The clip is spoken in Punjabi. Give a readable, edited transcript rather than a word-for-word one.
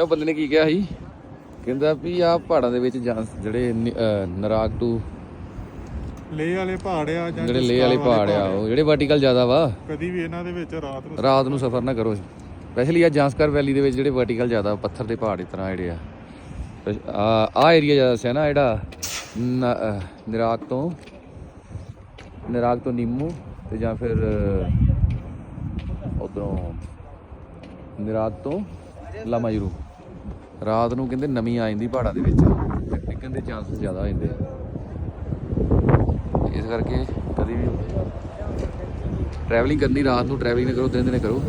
ਉਹ ਬੰਦੇ ਨੇ ਕੀ ਕਿਹਾ ਸੀ, ਕਹਿੰਦਾ ਵੀ ਆਹ ਪਹਾੜਾਂ ਦੇ ਵਿੱਚ ਜਿਹੜੇ ਨਰਾਗ ਟੂ ਲੇਹ ਵਾਲੇ ਪਹਾੜ ਆ ਜਾਂ ਜਿਹੜੇ ਲੇਹ ਵਾਲੇ ਪਹਾੜ ਆ ਉਹ ਜਿਹੜੇ ਵਰਟੀਕਲ ਜ਼ਿਆਦਾ ਵਾ, ਕਦੀ ਵੀ ਇਹਨਾਂ ਦੇ ਵਿੱਚ ਰਾਤ ਨੂੰ ਸਫ਼ਰ ਨਾ ਕਰੋ। ਸਪੈਸ਼ਲੀ ਆ ਜਾਂਸਕਰ ਵੈਲੀ ਦੇ ਵਿੱਚ ਜਿਹੜੇ ਵਰਟੀਕਲ ਜ਼ਿਆਦਾ ਪੱਥਰ ਦੇ ਪਹਾੜ ਇਸ ਤਰ੍ਹਾਂ ਜਿਹੜੇ ਆ ਏਰੀਆ ਜ਼ਿਆਦਾ ਸੀ ਨਾ, ਜਿਹੜਾ ਨਿਰਾਗ ਤੋਂ ਨਿੰਮੂ ਤੇ ਜਾਂ ਫਿਰ ਉੱਧਰੋਂ ਨਿਰਾਗ ਤੋਂ ਲਾਮਾਯੂਰੂ ਰਾਤ ਨੂੰ ਕਹਿੰਦੇ ਨਵੀਂ ਆ ਜਾਂਦੀ ਪਹਾੜਾਂ ਦੇ ਵਿੱਚ, ਡਿੱਗਣ ਦੇ ਚਾਂਸਸ ਜ਼ਿਆਦਾ ਹੋ ਜਾਂਦੇ ਆ। ਇਸ ਕਰਕੇ ਕਦੀ ਵੀ ਟਰੈਵਲਿੰਗ ਕਰਨੀ ਰਾਤ ਨੂੰ ਟਰੈਵਲਿੰਗ ਨਾ ਕਰੋ, ਦਿਨ ਕਰੋ।